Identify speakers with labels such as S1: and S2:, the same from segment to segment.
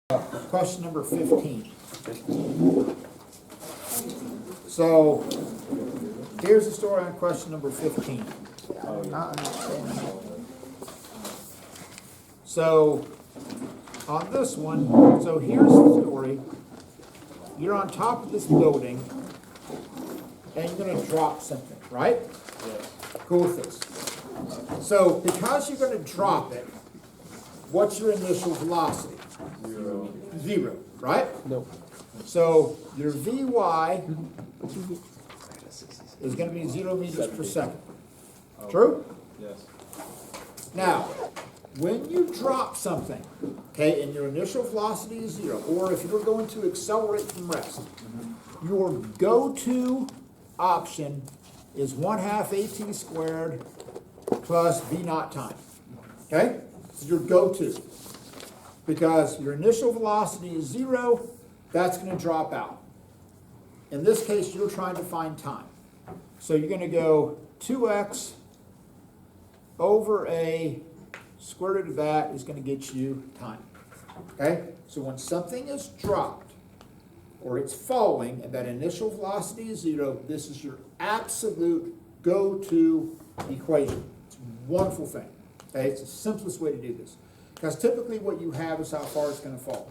S1: Question number 15. So, here's the story on question number 15. So, on this one, so here's the story. You're on top of this building, and you're going to drop something, right?
S2: Yes.
S1: Cool with this. So, because you're going to drop it, what's your initial velocity?
S2: 0.
S1: 0, right?
S3: Nope.
S1: So your Vy is going to be 0 meters per second. True?
S2: Yes.
S1: Now, when you drop something, okay, and your initial velocity is 0, or if you're going to accelerate from rest, your go-to option is 1/2 AT squared plus V naught time. Okay? It's your go-to. Because your initial velocity is 0, that's going to drop out. In this case, you're trying to find time. So you're going to go 2x over a square root of that is going to get you time. Okay? So when something is dropped, or it's falling, and that initial velocity is 0, this is your absolute go-to equation. It's a wonderful thing. Okay? It's the simplest way to do this. Because typically what you have is how far it's going to fall.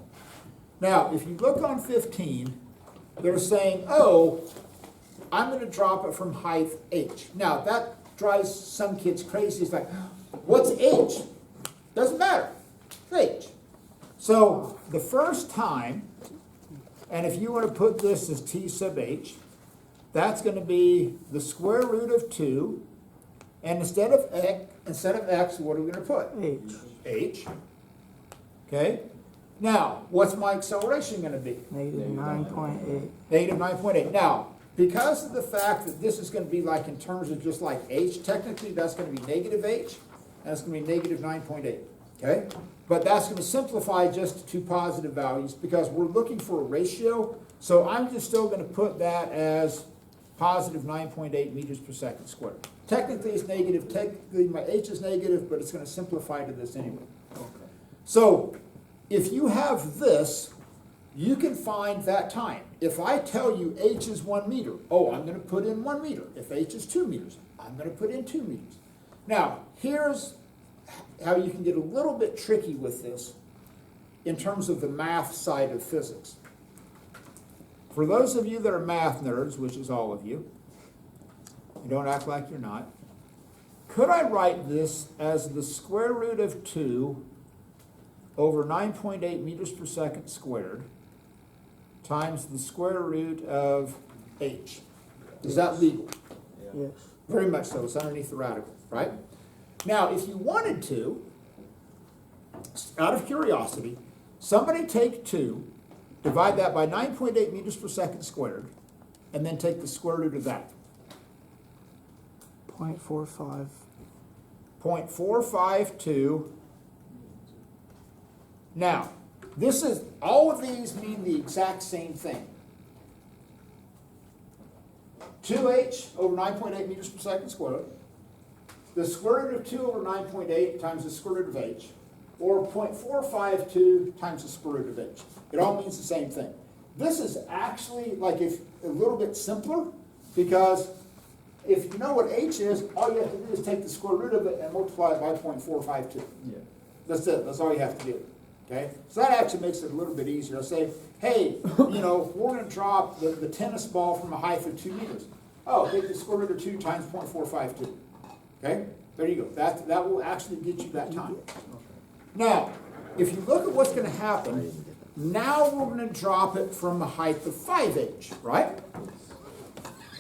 S1: Now, if you look on 15, they're saying, oh, I'm going to drop it from height h. Now, that drives some kids crazy. It's like, what's h? Doesn't matter. It's h. So, the first time, and if you want to put this as t sub h, that's going to be the square root of 2. And instead of x, what are we going to put? H. Okay? Now, what's my acceleration going to be?
S3: Negative 9.8.
S1: Negative 9.8. Now, because of the fact that this is going to be like in terms of just like h, technically that's going to be negative h, and that's going to be negative 9.8. Okay? But that's going to simplify just to two positive values because we're looking for a ratio. So I'm just still going to put that as positive 9.8 meters per second squared. Technically it's negative, technically my h is negative, but it's going to simplify to this anyway.
S2: Okay.
S1: So if you have this, you can find that time. If I tell you h is 1 meter, oh, I'm going to put in 1 meter. If h is 2 meters, I'm going to put in 2 meters. Now, here's how you can get a little bit tricky with this in terms of the math side of physics. For those of you that are math nerds, which is all of you, don't act like you're not, could I write this as the square root of 2 over 9.8 meters per second squared times the square root of h? Is that legal?
S3: Yes.
S1: Very much so. It's underneath the radical, right? Now, if you wanted to, out of curiosity, somebody take 2, divide that by 9.8 meters per second squared, and then take the square root of that.
S3: 0.45.
S1: 0.452. Now, this is, all of these mean the exact same thing. 2h over 9.8 meters per second squared. The square root of 2 over 9.8 times the square root of h, or 0.452 times the square root of h. It all means the same thing. This is actually like if a little bit simpler, because if you know what h is, all you have to do is take the square root of it and multiply it by 0.452.
S2: Yeah.
S1: That's it. That's all you have to do. Okay? So that actually makes it a little bit easier. I'll say, hey, you know, we're going to drop the tennis ball from a height of 2 meters. Oh, take the square root of 2 times 0.452. Okay? There you go. That will actually get you that time. Now, if you look at what's going to happen, now we're going to drop it from a height of 5h, right?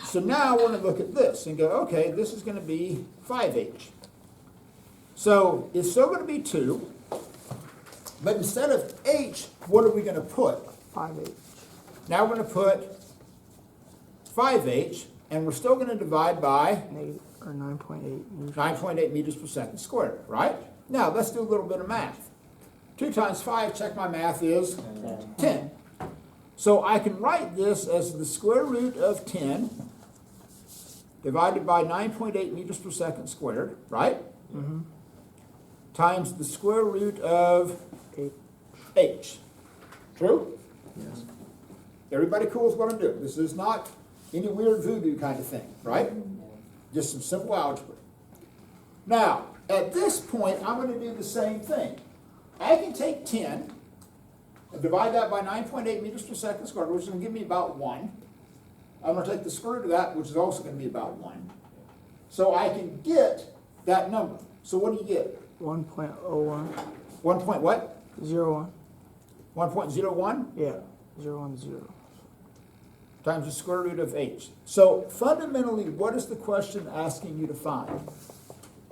S1: So now we're going to look at this and go, okay, this is going to be 5h. So it's still going to be 2, but instead of h, what are we going to put?
S3: 5H.
S1: Now we're going to put 5h, and we're still going to divide by
S3: Negative, or 9.8.
S1: 9.8 meters per second squared, right? Now let's do a little bit of math. 2 times 5, check my math, is 10. So I can write this as the square root of 10 divided by 9.8 meters per second squared, right?
S3: Mm-hmm.
S1: Times the square root of
S3: H.
S1: h. True?
S2: Yes.
S1: Everybody cool with what I'm doing? This is not any weird voodoo kind of thing, right? Just some simple algebra. Now, at this point, I'm going to do the same thing. I can take 10 and divide that by 9.8 meters per second squared, which is going to give me about 1. I'm going to take the square root of that, which is also going to be about 1. So I can get that number. So what do you get?
S3: 1.01.
S1: 1 point what?
S3: 01.
S1: 1.01
S3: Yeah. 010.
S1: times the square root of h. So fundamentally, what is the question asking you to find?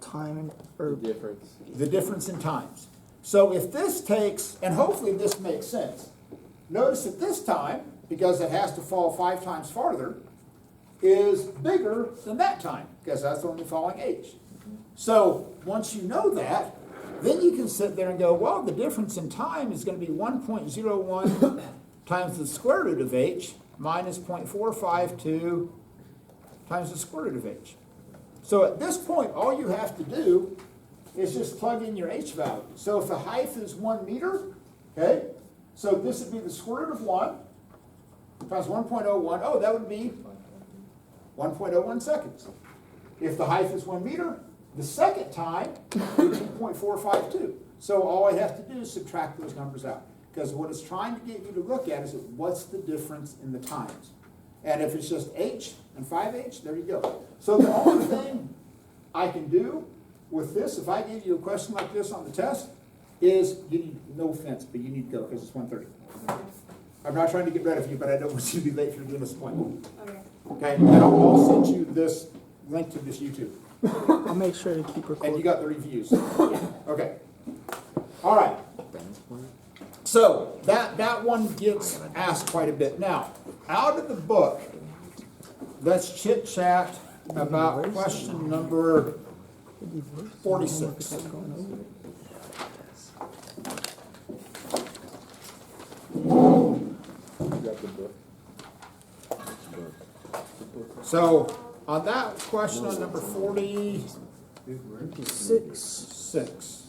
S3: Time
S2: The
S3: or
S2: difference.
S1: The difference in times. So if this takes, and hopefully this makes sense, notice that this time, because it has to fall 5 times farther, is bigger than that time, because that's only falling h. So once you know that, then you can sit there and go, well, the difference in time is going to be 1.01 times the square root of h minus 0.452 times the square root of h. So at this point, all you have to do is just plug in your h value. So if the height is 1 meter, okay, so this would be the square root of 1 times 1.01. Oh, that would be 1.01 seconds. If the height is 1 meter, the second time would be 0.452. So all I have to do is subtract those numbers out. Because what it's trying to get you to look at is what's the difference in the times. And if it's just h and 5h, there you go. So the only thing I can do with this, if I give you a question like this on the test, is you need, no offense, but you need to go because it's 1:30. I'm not trying to get rid of you, but I don't want you to be late for your Guinness appointment.
S4: Okay.
S1: Okay, and I'll send you this link to this YouTube.
S3: I'll make sure to keep
S1: And
S3: recording.
S1: you got the reviews. Okay. All right. So that one gets asked quite a bit. Now, out of the book, let's chit chat about question number 46.
S2: Grab the book.
S1: So on that question on number 46,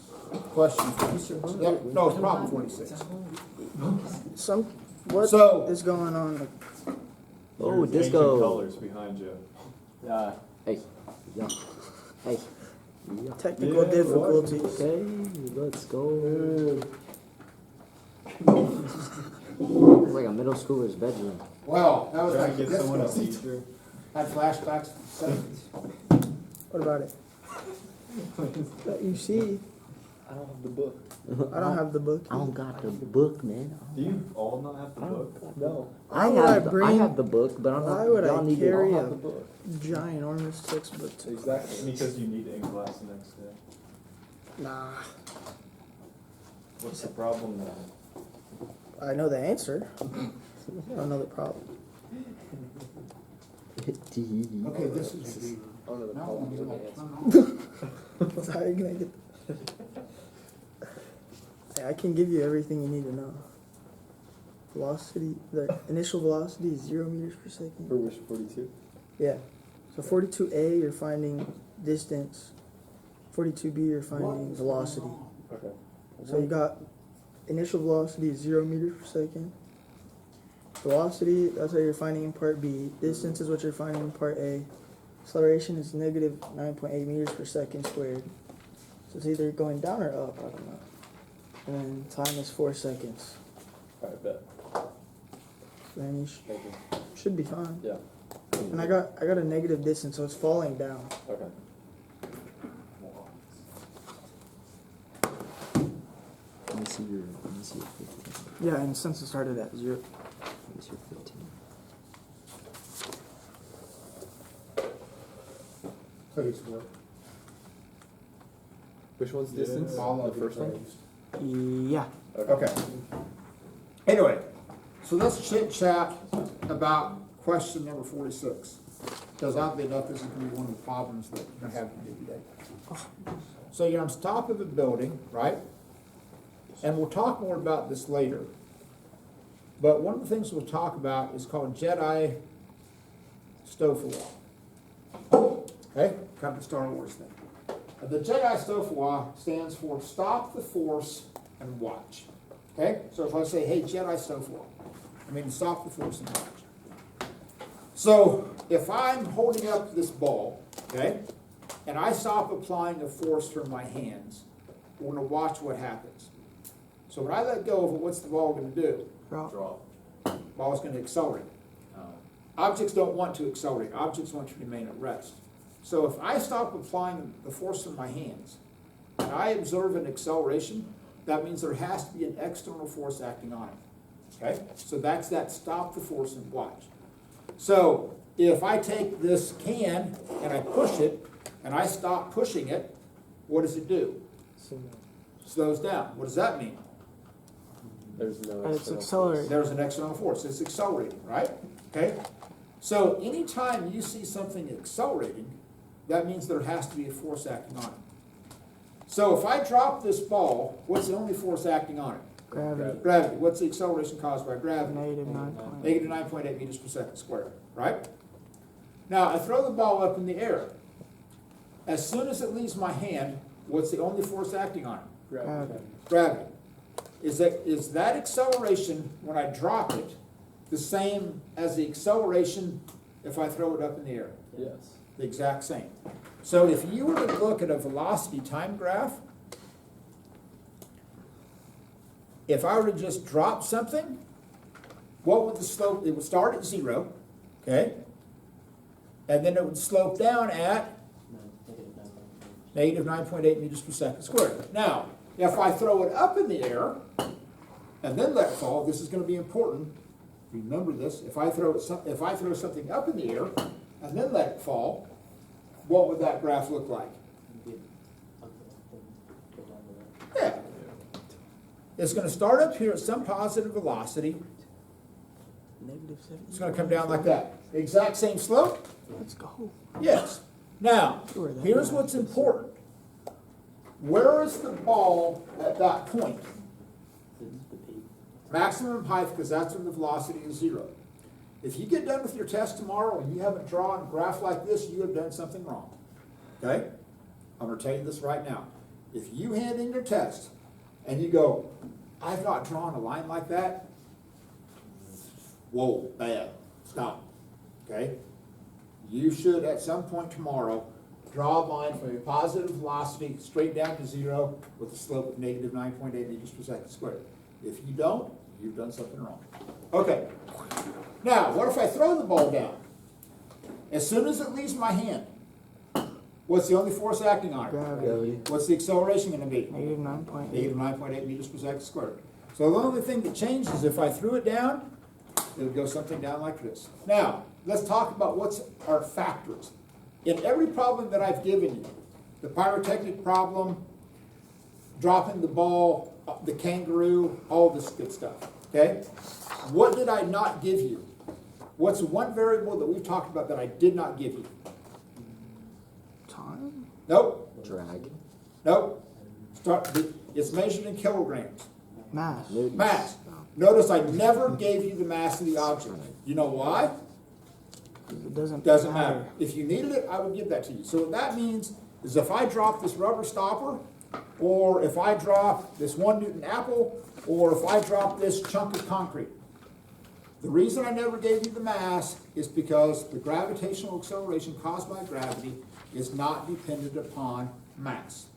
S1: question 46. Yep, no, it's problem 46.
S3: What is
S1: So-
S3: going on?
S5: Oh,
S2: There's ancient
S5: disco.
S2: colors behind you.
S5: Hey, yeah. Hey.
S3: Technical difficulties.
S5: Okay, let's go. It's like a middle schooler's bedroom.
S1: Well, that was
S2: Trying
S1: like
S2: to get someone a
S1: this.
S2: teacher.
S1: Had flashbacks to the 70s.
S3: What about it? That you see,
S2: I don't have the book.
S3: I don't have the book.
S5: I don't got the book, man.
S2: Do you all not have the book? No.
S3: Why would I
S5: I have the book, but I'm not.
S3: Why would
S5: y'all
S3: I
S5: need
S3: carry
S2: I
S3: a
S2: have the book.
S3: ginormous textbook? To
S2: Exactly. Because you need in class the next day.
S3: Nah,
S2: What's the problem then?
S3: I know the answer. I don't know the problem.
S1: Okay, this is the.
S2: I don't know the
S1: Now
S2: problem.
S1: I'm
S2: with
S1: gonna
S2: the answer.
S1: turn on.
S3: So how are you gonna get? Hey, I can give you everything you need to know. Velocity, the initial velocity is 0 meters per second.
S2: For which 42?
S3: Yeah. So 42A, you're finding distance. 42B, you're finding velocity.
S2: Okay.
S3: So you got initial velocity is 0 meters per second. Velocity, that's what you're finding in part B. Distance is what you're finding in part A. Acceleration is negative 9.8 meters per second squared. So it's either going down or up, I don't know. And then time is 4 seconds.
S2: Alright, bet.
S3: So then you
S2: Thank you.
S3: should be fine.
S2: Yeah.
S3: And I got a negative distance, so it's falling down.
S2: Okay.
S5: Let me see your 15.
S3: Yeah, and since it started at 0.
S5: Let me see your 15.
S1: Please work.
S2: Which one's distance?
S1: All
S2: The
S1: of
S2: first one?
S3: Yeah.
S1: Okay. Anyway, so let's chit chat about question number 46. Because oddly enough, this is going to be one of the problems that you're going to have to do today. So you're on top of a building, right? And we'll talk more about this later. But one of the things we'll talk about is called Jedi Stofua. Okay? Kind of the Star Wars thing. The Jedi Stofua stands for Stop the Force and Watch. Okay, so if I say, hey, Jedi, stop the force and watch. So if I'm holding up this ball, okay, and I stop applying a force from my hands, we're going to watch what happens. So when I let go of it, what's the ball going to do?
S2: Drop.
S1: Ball's going to accelerate. Objects don't want to accelerate. Objects want to remain at rest. So if I stop applying the force from my hands and I observe an acceleration, that means there has to be an external force acting on it. Okay? So that's that stop the force and watch. So if I take this can and I push it and I stop pushing it, what does it do? Slows down. What does that mean?
S2: There's no
S3: It's
S2: external
S3: accelerating.
S1: There's an external force. It's accelerating, right? Okay? So anytime you see something accelerating, that means there has to be a force acting on it. So if I drop this ball, what's the only force acting on it?
S3: Gravity.
S1: Gravity. What's the acceleration caused by gravity?
S3: Negative 9.
S1: Negative 9.8 meters per second squared, right? Now, I throw the ball up in the air. As soon as it leaves my hand, what's the only force acting on it?
S2: Gravity.
S1: Gravity. Is that acceleration, when I drop it, the same as the acceleration if I throw it up in the air?
S2: Yes.
S1: The exact same. So if you were to look at a velocity time graph, if I were to just drop something, what would the slope? It would start at 0, okay? And then it would slope down at negative 9.8 meters per second squared. Now, if I throw it up in the air and then let it fall, this is going to be important. Remember this. If I throw something up in the air and then let it fall, what would that graph look like? Yeah. It's going to start up here at some positive velocity.
S3: Negative 7.
S1: It's going to come down like that. The exact same slope?
S3: Let's go.
S1: Yes. Now, here's what's important. Where is the ball at that point? Maximum height, because that's when the velocity is 0. If you get done with your test tomorrow and you haven't drawn a graph like this, you have done something wrong. Okay? I'm going to tell you this right now. If you hand in your test and you go, I've not drawn a line like that, whoa, bad. Stop. Okay? You should, at some point tomorrow, draw a line from a positive velocity straight down to 0 with a slope of negative 9.8 meters per second squared. If you don't, you've done something wrong. Okay. Now, what if I throw the ball down? As soon as it leaves my hand, what's the only force acting on it?
S3: Gravity.
S1: What's the acceleration going to be?
S3: Negative 9.8.
S1: Negative 9.8 meters per second squared. So the only thing that changes is if I threw it down, it would go something down like this. Now, let's talk about what's our factors. In every problem that I've given you, the pyrotechnic problem, dropping the ball, the kangaroo, all this good stuff, okay? What did I not give you? What's one variable that we've talked about that I did not give you?
S3: Time?
S1: Nope,
S5: Drag.
S1: nope. It's measured in kilograms.
S3: Mass.
S1: Mass. Notice I never gave you the mass of the object. You know why?
S3: It doesn't
S1: Matter. If you needed it, I would give that to you. So what that means is if I drop this rubber stopper, or if I drop this 1 Newton apple, or if I drop this chunk of concrete, the reason I never gave you the mass is because the gravitational acceleration caused by gravity is not dependent upon mass.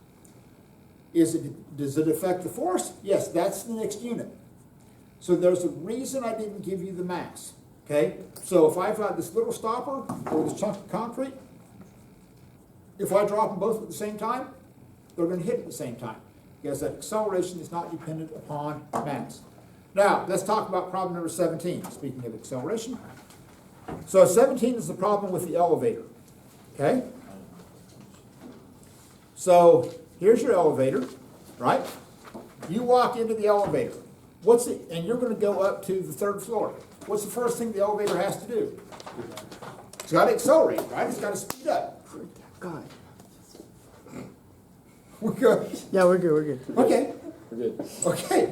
S1: Does it affect the force? Yes, that's the next unit. So there's a reason I didn't give you the mass. Okay? So if I've got this little stopper or this chunk of concrete, if I drop them both at the same time, they're going to hit at the same time because that acceleration is not dependent upon mass. Now, let's talk about problem number 17, speaking of acceleration. So 17 is the problem with the elevator. Okay? So here's your elevator, right? You walk into the elevator. And you're going to go up to the 3rd floor. What's the first thing the elevator has to do? It's got to accelerate, right? It's got to speed up.
S3: God.
S1: We're good.
S3: Yeah, we're good.
S1: Okay.
S2: We're good.
S1: Okay.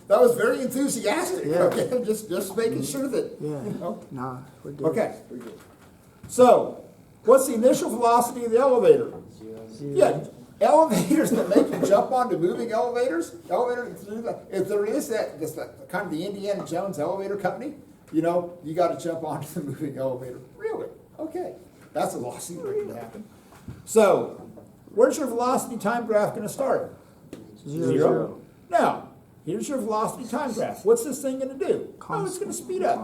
S1: That was very enthusiastic.
S3: Yeah.
S1: Okay. Just making sure that.
S3: Yeah.
S1: You know.
S3: Nah, we're good.
S1: Okay.
S2: We're good.
S1: So, what's the initial velocity of the elevator?
S3: 0.
S1: Yeah. elevators that make you jump onto moving elevators, if there is that kind of the Indiana Jones elevator company, you know, you gotta jump onto the moving elevator. Really? Okay. That's a lawsuit waiting to happen. So, where's your velocity time graph gonna start?
S3: Zero.
S1: Now, here's your velocity time graph. What's this thing gonna do? Oh, it's gonna speed up.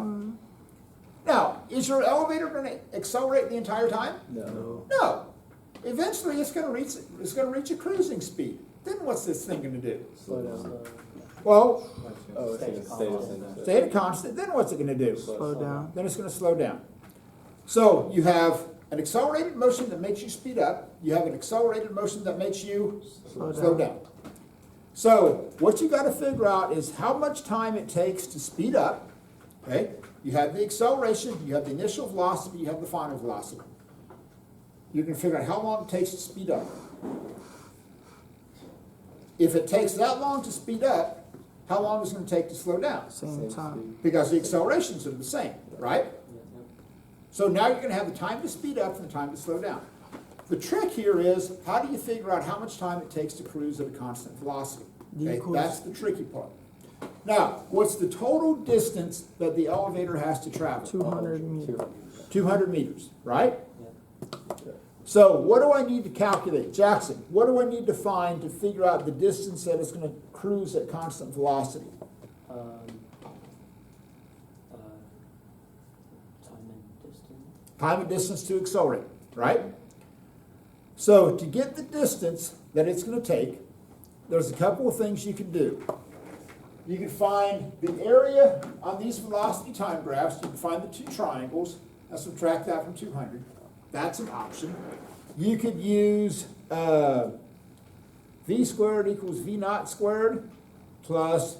S1: Now, is your elevator gonna accelerate the entire time?
S2: No.
S1: No. Eventually, it's gonna reach a cruising speed. Then what's this thing gonna do?
S2: Slow down.
S1: Well,
S2: Oh, it's gonna stay the same.
S1: stay at a constant. Then what's it gonna do?
S3: Slow down.
S1: Then it's gonna slow down. So you have an accelerated motion that makes you speed up. You have an accelerated motion that makes you slow down. So what you got to figure out is how much time it takes to speed up. Okay, you have the acceleration, you have the initial velocity, you have the final velocity. You can figure out how long it takes to speed up. If it takes that long to speed up, how long is it going to take to slow down?
S3: Same time.
S1: Because the accelerations are the same, right? So now you're going to have the time to speed up and the time to slow down. The trick here is, how do you figure out how much time it takes to cruise at a constant velocity? Okay, that's the tricky part. Now, what's the total distance that the elevator has to travel?
S3: 200 meters.
S1: 200 meters, right? So what do I need to calculate? Jackson, what do I need to find to figure out the distance that it's going to cruise at constant velocity? Time and distance to accelerate, right? So to get the distance that it's going to take, there's a couple of things you can do. You can find the area on these velocity time graphs. You can find the two triangles and subtract that from 200. That's an option. You could use v squared equals v naught squared plus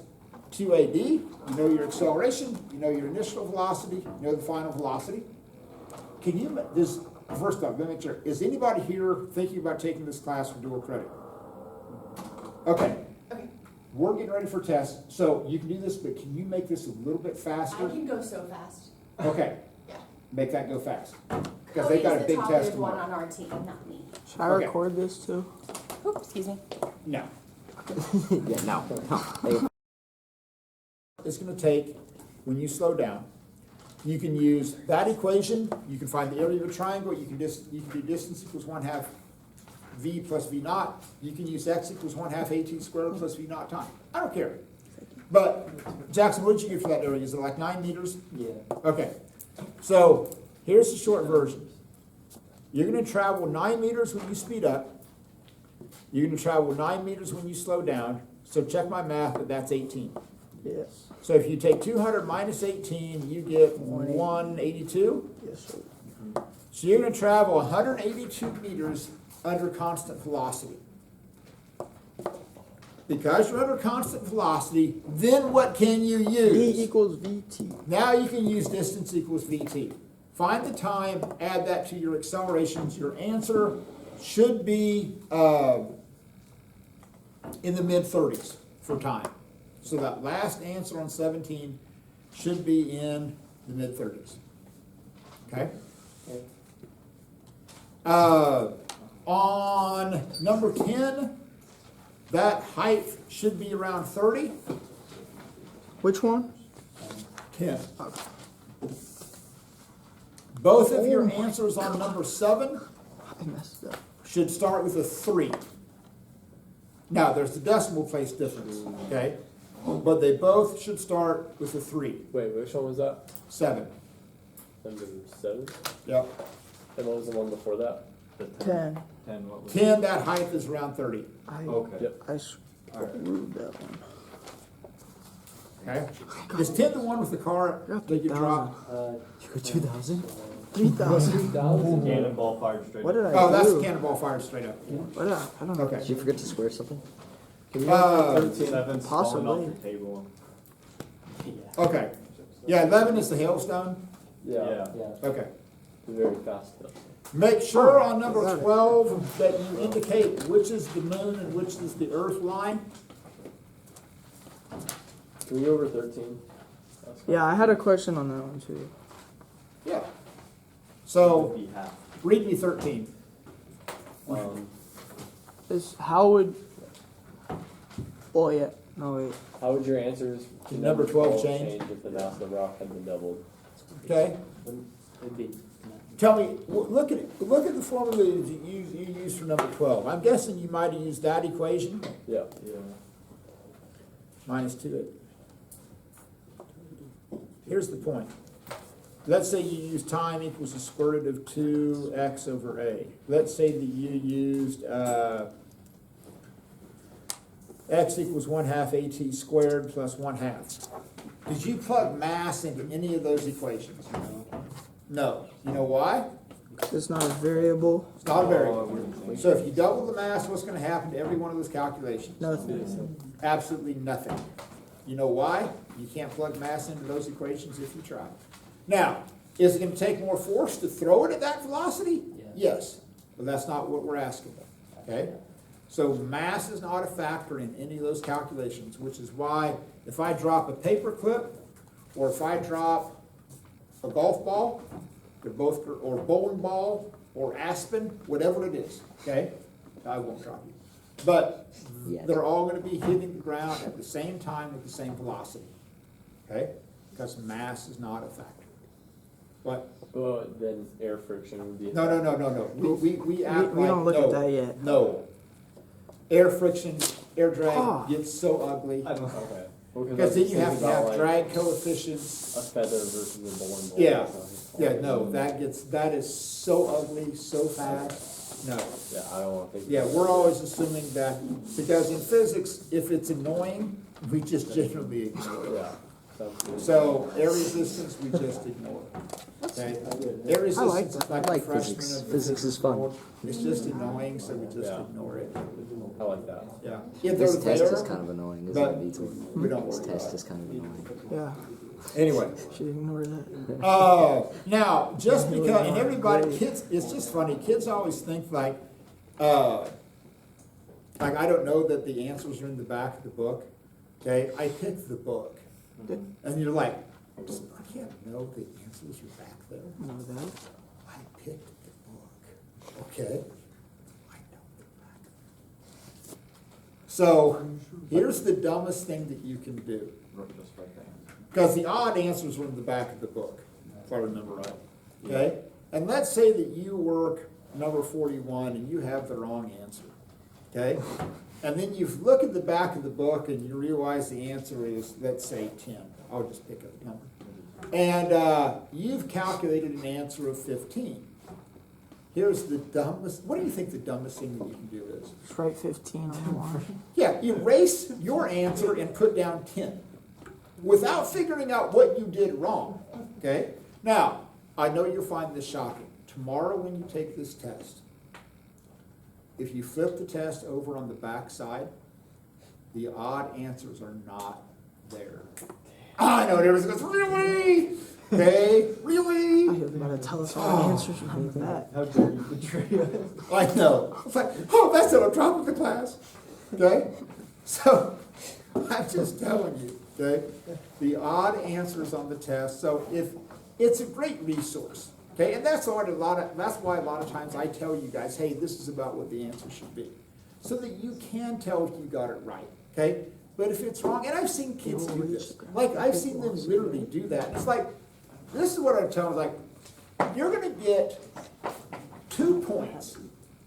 S1: 2ad. You know your acceleration, you know your initial velocity, you know the final velocity. Can you, first off, let me make sure, is anybody here thinking about taking this class for dual credit? Okay. We're getting ready for tests, so you can do this, but can you make this a little bit faster?
S4: I can go so fast.
S1: Okay.
S4: Yeah.
S1: Make that go fast. Because they got a big test
S4: Cody's the one
S1: tomorrow.
S4: on our team, not me.
S3: Should I
S1: Okay.
S3: record this too?
S4: Oops, excuse me.
S1: No.
S5: Yeah, no.
S1: It's going to take, when you slow down, you can use that equation, you can find the area of a triangle, you can do distance equals 1/2 v plus v naught. You can use x equals 1/2 at squared plus v naught time. I don't care. But, Jackson, what did you get for that area? Is it like 9 meters?
S2: Yeah.
S1: Okay. So, here's the short version. You're going to travel 9 meters when you speed up. You're going to travel 9 meters when you slow down. So check my math, but that's 18.
S3: Yes.
S1: So if you take 200 minus 18, you get 182.
S3: Yes, sir.
S1: So you're going to travel 182 meters under constant velocity. Because you're under constant velocity, then what can you use?
S3: V equals VT.
S1: Now you can use distance equals VT. Find the time, add that to your accelerations. Your answer should be in the mid-30s for time. So that last answer on 17 should be in the mid-30s. Okay? On number 10, that height should be around 30.
S3: Which one?
S1: 10. Both of your answers on number 7
S3: I messed up.
S1: should start with a 3. Now, there's the decimal place difference, okay? But they both should start with a 3.
S2: Wait, which one was that?
S1: 7.
S2: Number 7?
S1: Yep.
S2: And what was the one before that?
S3: 10.
S6: 10, what was
S1: 10, that height is around 30.
S6: Okay.
S2: Yep.
S3: I screwed that one.
S1: Okay? Is 10 the one with the car that you dropped?
S5: You got 2,000?
S3: 3,000.
S6: Cannonball fired straight.
S3: What did I
S1: Oh,
S3: do?
S1: that's the cannonball fired straight up.
S3: What did I don't know.
S1: Okay.
S5: Did you forget to square something?
S2: Can you go to 13?
S6: 7's
S3: Possibly.
S6: falling off the table.
S1: Okay. Yeah, 11 is the hailstone.
S2: Yeah.
S1: Okay.
S2: Very fast hill.
S1: Make sure on number 12 that you indicate which is the moon and which is the earth line.
S2: Can we go over 13?
S3: Yeah, I had a question on that one too.
S1: Yeah. So,
S6: Be half.
S1: read me 13.
S2: Um,
S3: is how would, oh yeah, no wait,
S2: How would your answers to
S1: Number 12 change?
S2: if the mass of the rock had been doubled?
S1: Okay?
S5: It'd be
S1: Tell me, look at the formula that you use for number 12. I'm guessing you might have used that equation,
S2: Yeah.
S1: minus 2. Here's the point. Let's say you use time equals the square root of 2x over a. Let's say that you used x equals 1/2 at squared plus 1/2. Did you plug mass into any of those equations? No. You know why?
S3: it's not a variable,
S1: It's not a variable. So if you double the mass, what's going to happen to every one of those calculations?
S3: nothing.
S1: Absolutely nothing. You know why? You can't plug mass into those equations if you try. Now, is it going to take more force to throw it at that velocity? Yes. But that's not what we're asking. Okay? So mass is not a factor in any of those calculations, which is why if I drop a paper clip or if I drop a golf ball, they're both, or bowling ball or aspen, whatever it is, okay? I won't drop you. But
S5: Yeah.
S1: they're all going to be hitting the ground at the same time with the same velocity, okay? Because mass is not a factor. What?
S2: Well, then air friction would be.
S1: No. We act
S3: We
S1: like,
S3: don't look at
S1: no,
S3: that yet.
S1: no. Air friction, air drag
S3: Ah.
S1: gets so ugly.
S2: Okay. Well,
S1: Because then you have to
S2: about,
S1: have
S2: like,
S1: drag coefficients.
S2: a feather versus a bowling ball.
S1: Yeah.
S2: or something.
S1: Yeah, no, that is so ugly, so fast. No.
S2: Yeah, I don't want to think.
S1: Yeah, we're always assuming that, because in physics, if it's annoying, we just generally ignore it.
S2: Yeah. Sounds good.
S1: So air resistance, we just ignore. Okay? Air resistance is
S5: I
S1: like
S5: like
S1: a freshman
S5: physics.
S1: of
S5: Physics is fun.
S1: It's just annoying, so we just
S2: Yeah.
S1: ignore it.
S2: I like that.
S1: Yeah. If
S5: This
S1: they're
S5: test is
S1: there,
S5: kind of annoying, isn't
S1: but
S5: it, Beatle?
S1: we don't
S5: This
S1: worry
S5: test
S1: about
S5: is
S1: it.
S5: kind of annoying.
S3: Yeah,
S1: Anyway.
S3: should ignore that.
S1: Now, just because, and everybody, kids, it's just funny, kids always think like I don't know that the answers are in the back of the book, okay? I picked the book. And you're like, I can't know the answers are back there.
S3: Know that.
S1: I picked the book, okay? I know they're back. So, here's the dumbest thing that you can do. Because the odd answers were in the back of the book, if I remember right. Okay? And let's say that you work number 41 and you have the wrong answer. Okay? And then you look at the back of the book and you realize the answer is, let's say, 10. I'll just pick a number. And you've calculated an answer of 15. Here's the dumbest, what do you think the dumbest thing that you can do is?
S3: Just write 15 on the line.
S1: Yeah, erase your answer and put down 10 without figuring out what you did wrong, okay? Now, I know you'll find this shocking. Tomorrow when you take this test, if you flip the test over on the back side, the odd answers are not there. I know, and everyone goes, really? Okay, really?
S3: I was about to tell us all the answers from that.
S2: How dare you betray us?
S1: I know. It's like, oh, that's at the top of the class. Okay? So, I'm just telling you, okay? The odd answers on the test. So, if it's a great resource, okay? And that's why a lot of times I tell you guys, hey, this is about what the answer should be. So that you can tell if you got it right, okay? But if it's wrong, and I've seen kids do this. Like, I've seen them literally do that. It's like, this is what I'm telling them, like, you're gonna get 2 points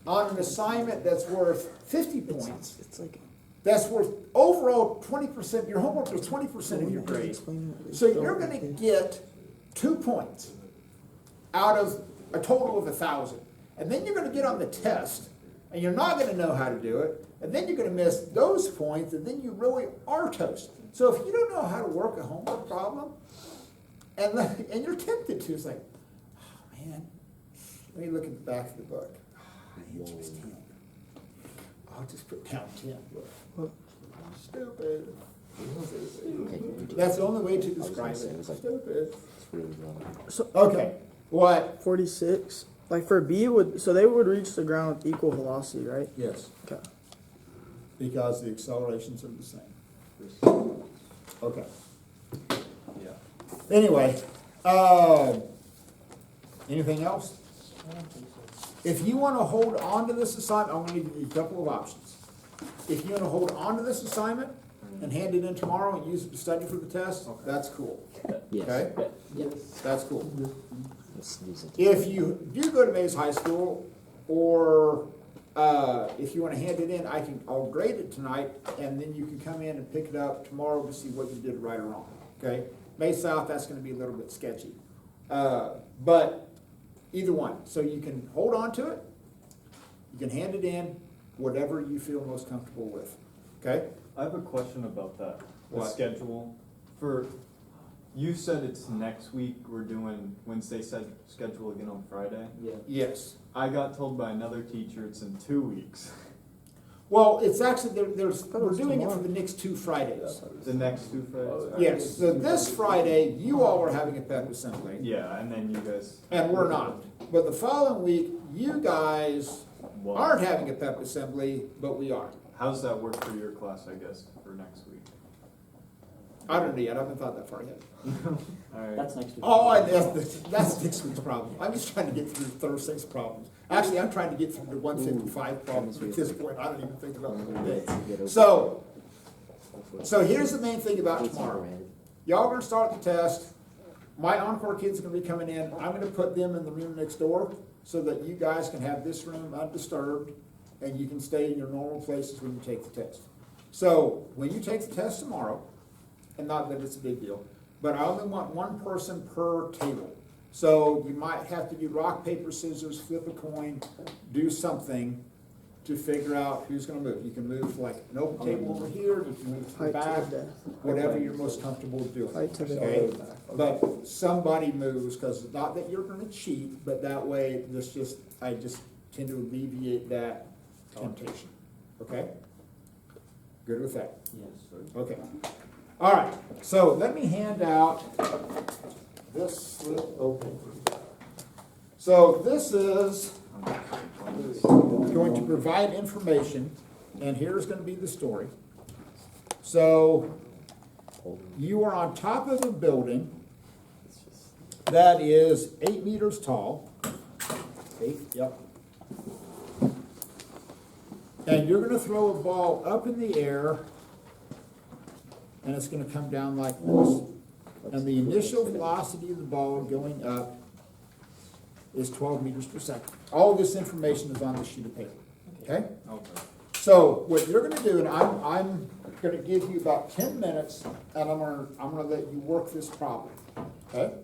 S1: on an assignment that's worth 50 points.
S3: It's like,
S1: That's worth overall 20%, your homework is 20% of your grade. So you're gonna get 2 points out of a total of 1,000. And then you're gonna get on the test, and you're not gonna know how to do it, and then you're gonna miss those points, and then you really are toast. So if you don't know how to work a homework problem, and you're tempted to, it's like, oh man, let me look at the back of the book. The answer is 10. I'll just put down 10. Stupid. That's the only way to describe it. Stupid.
S5: It's really low.
S3: so
S1: Okay, what?
S3: 46. Like for B so they would reach the ground with equal velocity, right?
S1: Yes,
S3: Okay.
S1: because the accelerations are the same. Okay.
S2: Yeah.
S1: Anyway, anything else? If you wanna hold on to this assignment, I'm gonna give you a couple of options. If you wanna hold on to this assignment and hand it in tomorrow and use it to study for the test, that's cool, okay? That's cool. If you do go to Mays High School, or, if you wanna hand it in, I'll grade it tonight, and then you can come in and pick it up tomorrow to see what you did right or wrong, okay? Mays South, that's gonna be a little bit sketchy. But either one, so you can hold on to it, you can hand it in, whatever you feel most comfortable with, okay?
S6: I have a question about that, the
S1: What?
S6: schedule. You said it's next week, we're doing Wednesday schedule again on Friday.
S2: Yeah.
S1: Yes.
S6: I got told by another teacher it's in 2 weeks.
S1: Well, it's actually, we're
S3: was
S1: doing it
S3: tomorrow.
S1: for the next 2 Fridays.
S6: The next 2 Fridays?
S1: Yes, so this Friday, you all are having a pep assembly,
S6: Yeah, and then you guys.
S1: and we're not. But the following week, you guys
S6: Well,
S1: aren't having a pep assembly, but we are.
S6: how's that work for your class, I guess, for next week?
S1: I don't know yet, I haven't thought that far yet.
S6: Alright.
S5: That's next week.
S1: Oh, that's next week's problem. I'm just trying to get through Thursday's problems. Actually, I'm trying to get through the 155 problems at this point. I don't even think about them today. So here's the main thing about tomorrow. Y'all are gonna start the test. My Encore kids are gonna be coming in. I'm gonna put them in the room next door so that you guys can have this room undisturbed and you can stay in your normal places when you take the test. So when you take the test tomorrow, and not that it's a big deal, but I only want one person per table. So you might have to do rock, paper, scissors, flip a coin, do something to figure out who's gonna move. You can move like an open table over here, you can move to the
S3: Fight
S1: back,
S3: to the death.
S1: whatever you're most comfortable doing.
S3: Fight to the
S1: Okay?
S3: death.
S1: But somebody moves, cause not that you're gonna cheat, but that way, I just tend to alleviate that temptation, okay? Good with that?
S2: Yes, sir.
S1: Okay. All right, so let me hand out this slip open. So this is going to provide information, and here's gonna be the story. So you are on top of a building that is 8 meters tall. 8, yep. And you're gonna throw a ball up in the air, and it's gonna come down like this. And the initial velocity of the ball going up is 12 meters per second. All this information is on the sheet of paper, okay?
S6: Okay.
S1: So what you're gonna do, and I'm gonna give you about 10 minutes, and I'm gonna let you work this problem, okay?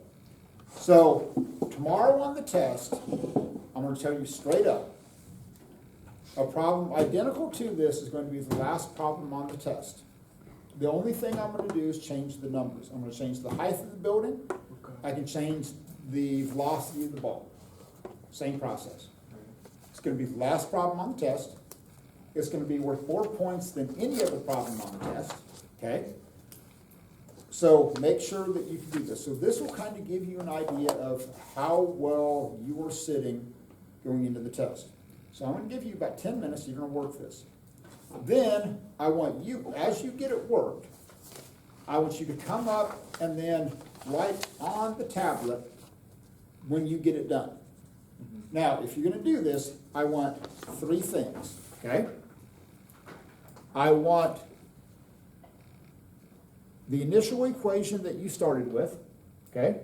S1: So tomorrow on the test, I'm gonna tell you straight up, a problem identical to this is going to be the last problem on the test. The only thing I'm gonna do is change the numbers. I'm gonna change the height of the building. I can change the velocity of the ball. Same process. It's gonna be the last problem on the test. It's gonna be worth more points than any other problem on the test, okay? So make sure that you can do this. So this will kind of give you an idea of how well you are sitting going into the test. So I'm gonna give you about 10 minutes, you're gonna work this. Then I want you, as you get it worked, I want you to come up and then write on the tablet when you get it done. Now, if you're gonna do this, I want 3 things, okay? I want the initial equation that you started with, okay?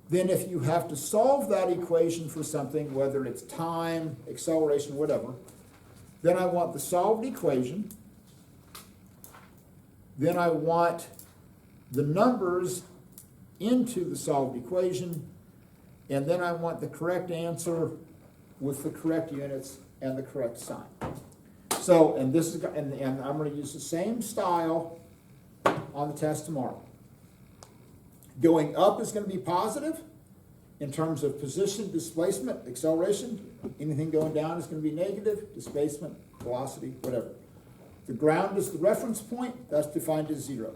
S1: Then if you have to solve that equation for something, whether it's time, acceleration, whatever, then I want the solved equation. Then I want the numbers into the solved equation. And then I want the correct answer with the correct units and the correct sign. So, and this is, and I'm gonna use the same style on the test tomorrow. Going up is gonna be positive in terms of position, displacement, acceleration. Anything going down is gonna be negative, displacement, velocity, whatever. The ground is the reference point, that's defined as 0,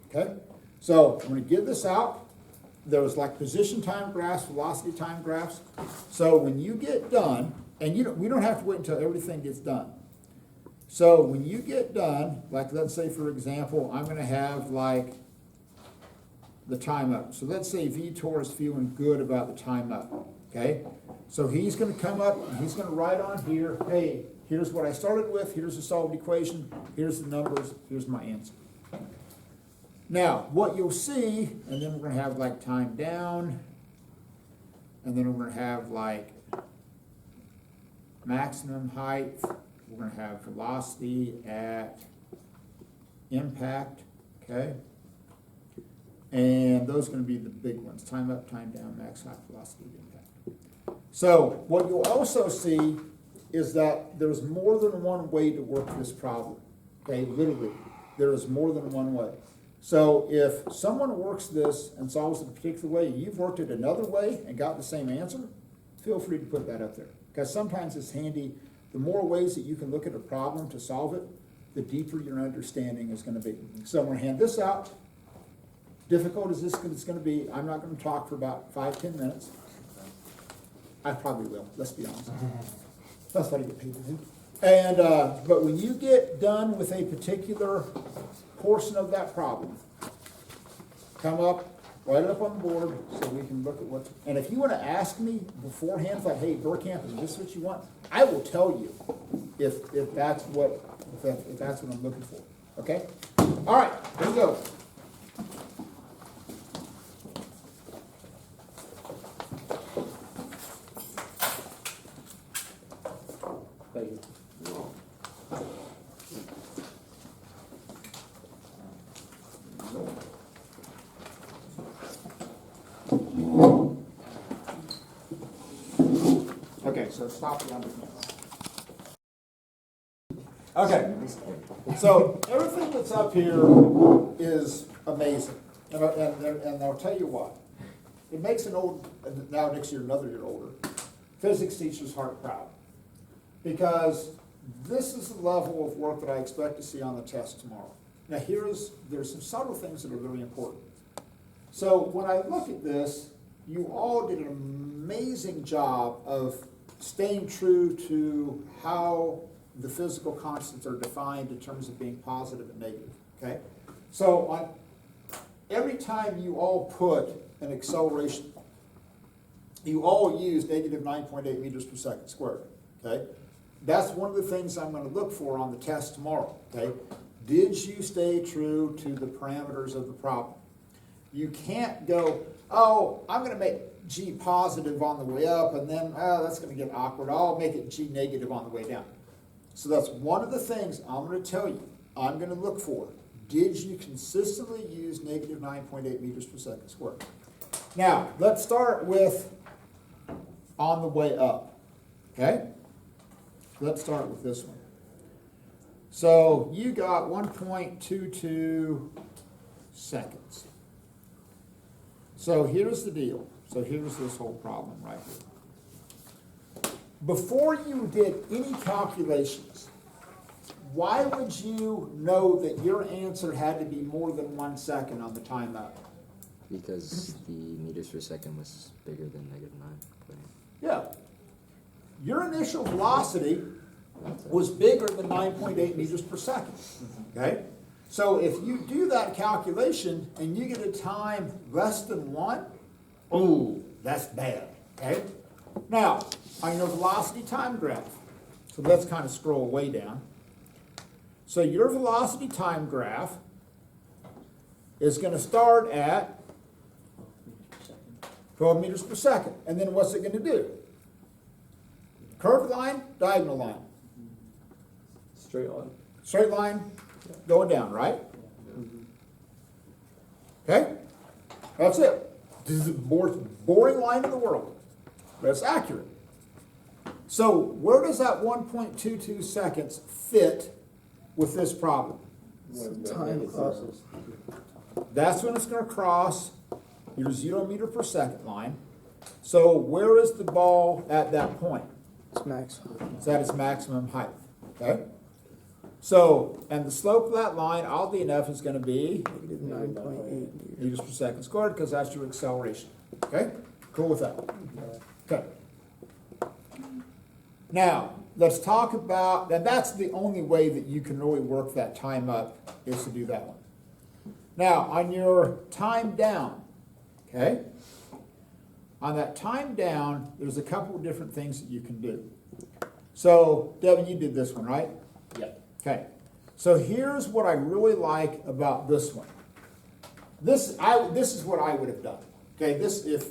S1: okay? So I'm gonna give this out. There's like position time graphs, velocity time graphs. So when you get done, and we don't have to wait until everything gets done. So when you get done, like let's say for example, I'm gonna have like the time up. So let's say Vitor is feeling good about the time up. okay? So he's gonna come up, and he's gonna write on here, hey, here's what I started with, here's the solved equation, here's the numbers, here's my answer. Now, what you'll see, and then we're gonna have like time down, and then we're gonna have like maximum height, we're gonna have velocity at impact, okay? And those are gonna be the big ones, time up, time down, max height, velocity, impact. So what you'll also see is that there's more than one way to work this problem, okay? Literally, there is more than one way. So if someone works this and solves it a particular way, you've worked it another way and got the same answer, feel free to put that up there. Because sometimes it's handy, the more ways that you can look at a problem to solve it, the deeper your understanding is gonna be. So I'm gonna hand this out. Difficult as it's gonna be, I'm not gonna talk for about 5-10 minutes. I probably will, let's be honest. That's what I get paid to do. And, but when you get done with a particular portion of that problem, come up, write it up on the board so we can look at what's, and if you want to ask me beforehand, like, hey, Burkamp, is this what you want? I will tell you if that's what I'm looking for. Okay? All right, here we go.
S2: Thank you.
S1: Okay, so stop the underneath. Okay, so everything that's up here is amazing, and I'll tell you what. It makes now next year another year older, physics teacher's heart proud. Because this is the level of work that I expect to see on the test tomorrow. Now there's some subtle things that are really important. So when I look at this, you all did an amazing job of staying true to how the physical constants are defined in terms of being positive and negative, okay? So on every time you all put an acceleration, you all use negative 9.8 meters per second squared, okay? That's one of the things I'm going to look for on the test tomorrow, okay? Did you stay true to the parameters of the problem? You can't go, oh, I'm going to make G positive on the way up, and then, oh, that's going to get awkward. I'll make it G negative on the way down. So that's one of the things I'm going to tell you, I'm going to look for. Did you consistently use negative 9.8 meters per second squared? Now, let's start with on the way up, okay? Let's start with this one. So you got 1.22 seconds. So here's the deal. So here's this whole problem right here. Before you did any calculations, why would you know that your answer had to be more than 1 second on the time up?
S5: Because the meters per second was bigger than -9.
S1: Yeah. Your initial velocity was bigger than 9.8 meters per second, okay? So if you do that calculation and you get a time less than 1, oh, that's bad, okay? Now, on your velocity time graph, so let's kind of scroll way down. So your velocity time graph is going to start at 12 meters per second. And then what's it going to do? Curved line, diagonal line.
S2: Straight on.
S1: Straight line going down, right? Okay? That's it. This is the most boring line in the world. But it's accurate. So where does that 1.22 seconds fit with this problem?
S3: Time crosses.
S1: That's when it's going to cross your 0 meter per second line. So where is the ball at that point?
S3: It's max.
S1: It's at its maximum height. Okay? So, and the slope of that line, oddly enough, is going to be
S3: Negative 9.8
S1: meters per second squared because that's your acceleration. Okay? Cool with that? Okay. Now, let's talk about, and that's the only way that you can really work that time up is to do that one. Now, on your time down, okay? on that time down, there's a couple of different things that you can do. So, Devin, you did this one, right?
S2: Yep.
S1: Okay. So here's what I really like about this one. This is what I would have done. Okay, if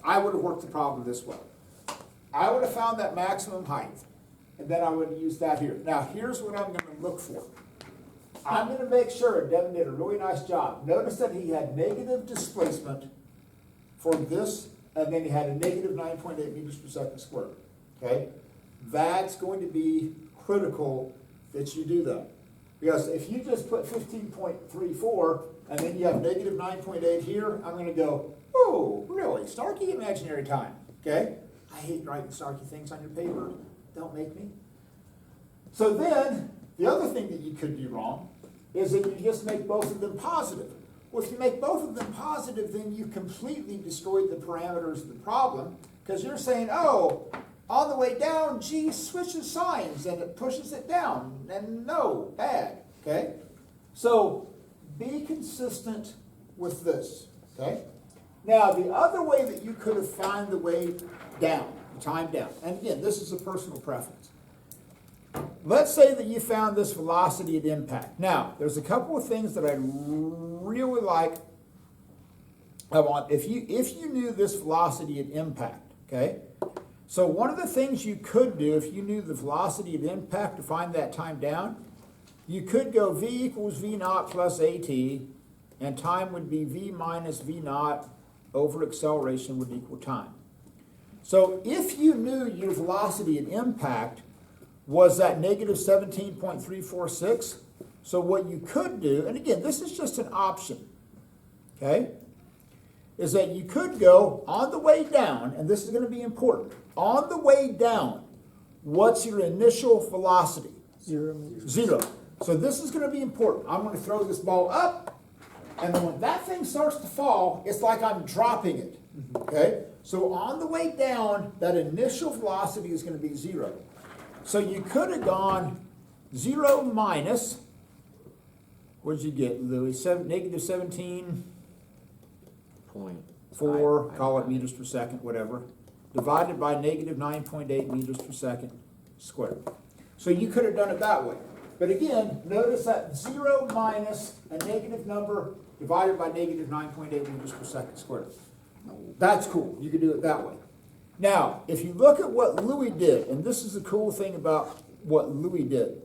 S1: I would have worked the problem this way. I would have found that maximum height, and then I would have used that here. Now, here's what I'm going to look for. I'm going to make sure Devin did a really nice job. Notice that he had negative displacement for this, and then he had a negative 9.8 meters per second squared. Okay? That's going to be critical that you do that. Because if you just put 15.34, and then you have negative 9.8 here, I'm going to go, oh, really? Snarky imaginary time. Okay? I hate writing snarky things on your paper. Don't make me. So then, the other thing that you could do wrong is that you just make both of them positive. Well, if you make both of them positive, then you completely destroyed the parameters of the problem, because you're saying, oh, on the way down, G switches signs and it pushes it down, and no, bad, okay? So be consistent with this, okay? Now, the other way that you could have found the way down, the time down, and again, this is a personal preference. Let's say that you found this velocity at impact. Now, there's a couple of things that I really like. If you knew this velocity at impact, okay? So one of the things you could do if you knew the velocity at impact to find that time down, you could go v equals v naught plus at, and time would be v minus v naught over acceleration would equal time. So if you knew your velocity at impact was that negative 17.346, so what you could do, and again, this is just an option, okay, is that you could go on the way down, and this is going to be important. On the way down, what's your initial velocity?
S3: 0 meters.
S1: 0. So this is going to be important. I'm going to throw this ball up, and then when that thing starts to fall, it's like I'm dropping it. Okay? So on the way down, that initial velocity is going to be 0. So you could have gone 0 minus, what did you get, Louis? Negative 17.
S5: Point.
S1: 4, call it meters per second, whatever, divided by negative 9.8 meters per second squared. So you could have done it that way. But again, notice that 0 minus a negative number divided by negative 9.8 meters per second squared. That's cool. You could do it that way. Now, if you look at what Louis did, and this is the cool thing about what Louis did,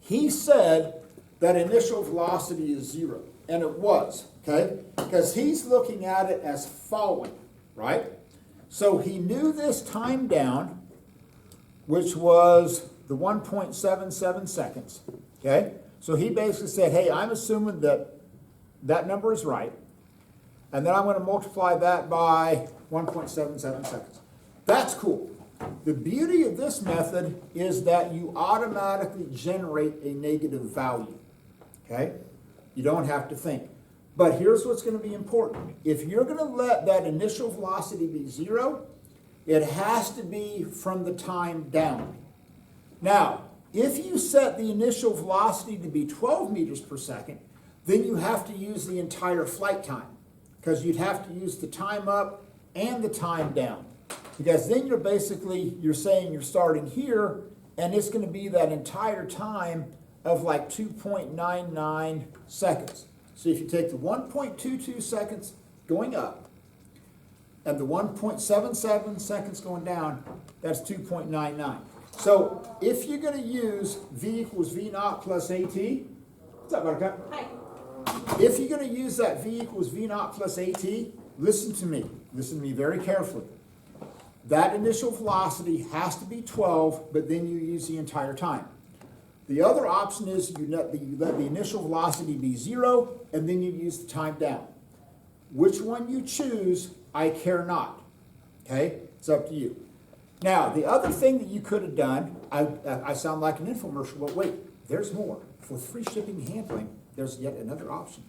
S1: he said that initial velocity is 0. And it was, okay? Because he's looking at it as falling, right? So he knew this time down, which was the 1.77 seconds, okay? So he basically said, hey, I'm assuming that that number is right, and then I'm going to multiply that by 1.77 seconds. That's cool. The beauty of this method is that you automatically generate a negative value, okay? You don't have to think. But here's what's going to be important. If you're going to let that initial velocity be 0, it has to be from the time down. Now, if you set the initial velocity to be 12 meters per second, then you have to use the entire flight time, because you'd have to use the time up and the time down. Because then you're saying you're starting here, and it's going to be that entire time of like 2.99 seconds. So if you take the 1.22 seconds going up and the 1.77 seconds going down, that's 2.99. So if you're going to use v equals v naught plus at, what's up, Buttercup?
S4: Hi.
S1: If you're going to use that v equals v naught plus at, listen to me. Listen to me very carefully. That initial velocity has to be 12, but then you use the entire time. The other option is you let the initial velocity be 0, and then you use the time down. Which one you choose, I care not. Okay? It's up to you. Now, the other thing that you could have done, I sound like an infomercial, but wait, there's more. For free shipping and handling, there's yet another option.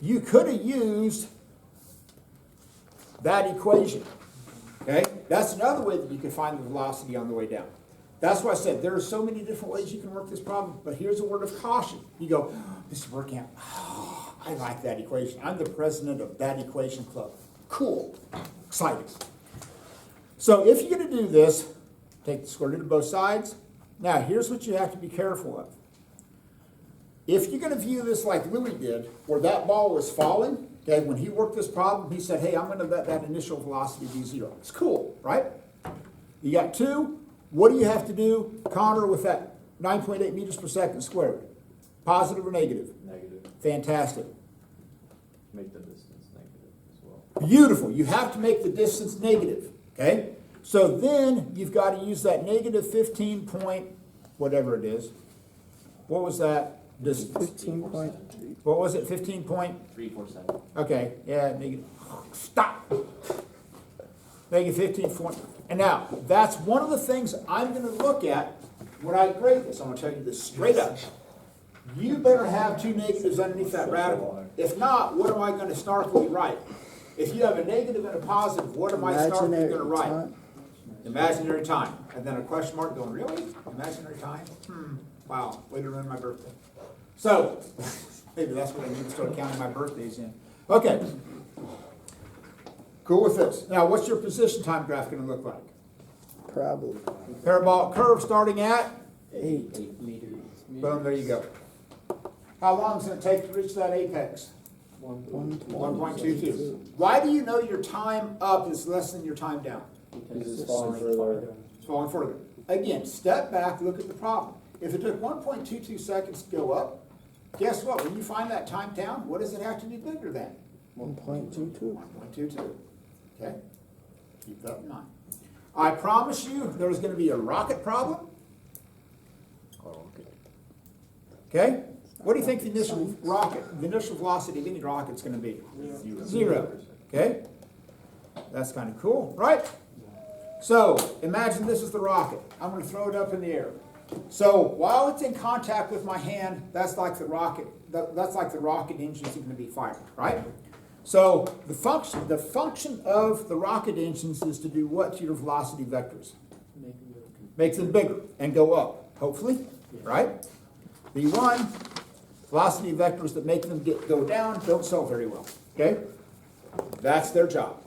S1: You could have used that equation. Okay? That's another way that you can find the velocity on the way down. That's why I said there are so many different ways you can work this problem, but here's a word of caution. You go, oh, this is working out. Oh, I like that equation. I'm the president of that equation club. Cool, exciting. So if you're gonna do this, take the square root of both sides. Now, here's what you have to be careful of. If you're gonna view this like Louis did, where that ball was falling, okay, when he worked this problem, he said, hey, I'm gonna let that initial velocity be 0. It's cool, right? You got 2, what do you have to do, Connor, with that 9.8 meters per second squared? Positive or negative?
S6: Negative.
S1: Fantastic.
S6: Make the distance negative as well.
S1: Beautiful. You have to make the distance negative, okay? So then you've got to use that negative 15 point, whatever it is. What was that distance?
S3: 15.3.
S1: What was it, 15 point?
S2: 347.
S1: Okay, yeah, negative, stop. Negative 15 point. And now, that's one of the things I'm going to look at when I grade this. I'm going to tell you this straight up. You better have 2 negatives underneath that radical. If not, what am I going to snarkily write? If you have a negative and a positive, what am I snarkily going to write?
S3: time.
S1: Imaginary time. And then a question mark going, really? Imaginary time? Wow, way to ruin my birthday. So, maybe that's what I need to start counting my birthdays in. Okay. Cool with this. Now, what's your position time graph going to look like?
S3: Probably.
S1: Parabolic curve starting at?
S3: 8.
S2: 8 meters.
S1: Boom, there you go. How long is it going to take to reach that apex? 1.22. Why do you know your time up is less than your time down?
S2: Because it's falling further.
S1: It's falling further. Again, step back, look at the problem. If it took 1.22 seconds to go up, guess what? When you find that time down, what does it have to be bigger than?
S3: 1.22.
S1: 1.22. Okay? Keep that in mind. I promise you there's going to be a rocket problem. Okay? What do you think the initial rocket, the initial velocity of any rocket is going to be? 0. Okay? That's kind of cool, right? So, imagine this is the rocket. I'm going to throw it up in the air. So, while it's in contact with my hand, that's like the rocket, that's like the rocket engines are going to be fired, right? So, the function of the rocket engines is to do what to your velocity vectors? Make them bigger and go up, hopefully, right? V1, velocity vectors that make them go down don't sell very well, okay? That's their job.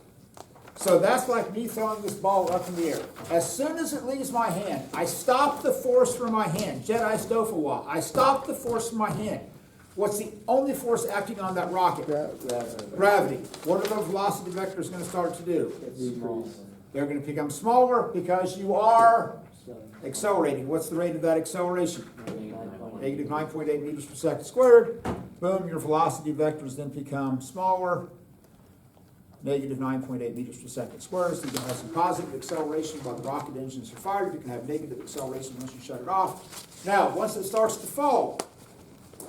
S1: So that's like me throwing this ball up in the air. As soon as it leaves my hand, I stop the force from my hand. Jedi Stofawa. I stop the force from my hand. What's the only force acting on that rocket? Gravity. What are those velocity vectors going to start to do? They're going to become smaller because you are accelerating. What's the rate of that acceleration? Negative 9.8 meters per second squared. Boom, your velocity vectors then become smaller. Negative 9.8 meters per second squared. So you can have some positive acceleration while the rocket engines are fired. You can have negative acceleration once you shut it off. Now, once it starts to fall,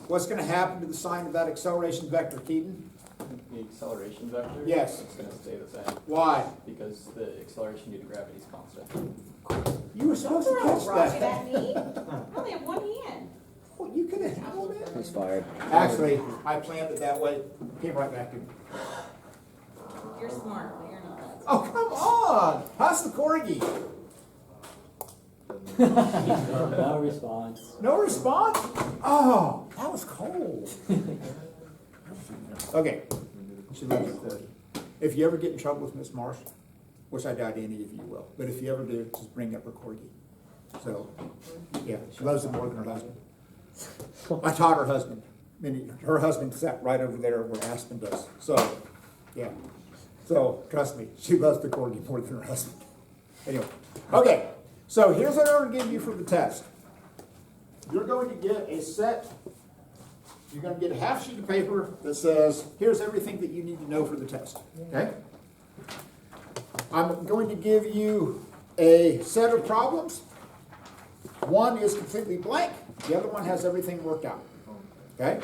S1: what's going to happen to the sign of that acceleration vector, Keaton?
S7: The acceleration vector?
S1: Yes.
S7: It's going to stay the same
S1: Why?
S7: because the acceleration due to gravity is constant.
S1: You were supposed to
S4: Don't throw
S1: catch
S4: a rocket
S1: that.
S4: at me. I only have one hand.
S1: Oh, you could have handled it.
S5: He's fired.
S1: Actually, I planned it that way. Came right back to me.
S4: You're smart, but you're not.
S1: Oh, come on. How's the corgi?
S2: No response.
S1: No response? Oh, that was cold. Okay. She loves the corgi. If you ever get in trouble with Miss Marsh, which I doubt any of you will, but if you ever do, just bring up her corgi. So, yeah, she loves it more than her husband. I taught her husband. Her husband sat right over there where Aspen does. So, yeah. So, trust me, she loves the corgi more than her husband. Anyway, okay. So, here's what I'm going to give you for the test. You're going to get a set, you're going to get a half sheet of paper that says, here's everything that you need to know for the test. Okay? I'm going to give you a set of problems. One is completely blank. The other one has everything worked out. Okay?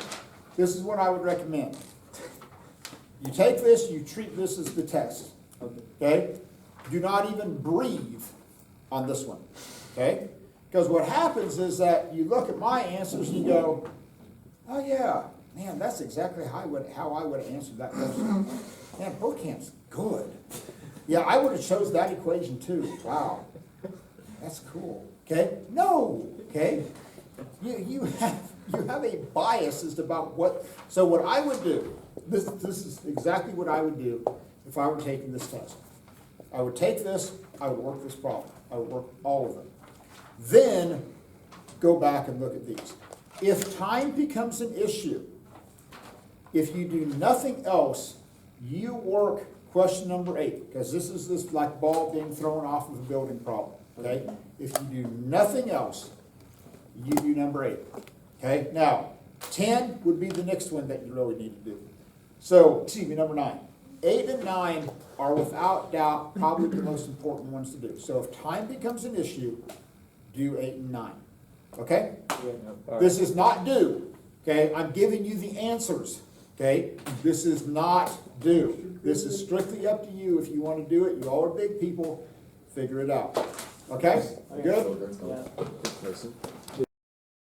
S1: This is what I would recommend. You take this, you treat this as the test. Okay? Do not even breathe on this one. Okay? Because what happens is that you look at my answers and you go, oh yeah, man, that's exactly how I would have answered that question. Man, Bootcamp's good. Yeah, I would have chose that equation too. Wow. That's cool. Okay? No. Okay? You have a bias as to about what. So what I would do, this is exactly what I would do, if I were taking this test. I would take this, I would work this problem, I would work all of them. Then, go back and look at these. If time becomes an issue, if you do nothing else, you work question number 8, because this is this like ball being thrown off of a building problem, okay? If you do nothing else, you do number 8, okay? Now, 10 would be the next one that you really need to do. So, excuse me, number 9. 8 and 9 are without doubt probably the most important ones to do. So if time becomes an issue, do 8 and 9, okay? This is not do, okay? I'm giving you the answers, okay? This is not do. This is strictly up to you if you want to do it. You all are big people, figure it out. Okay? Good?
S2: Yeah.
S5: Listen.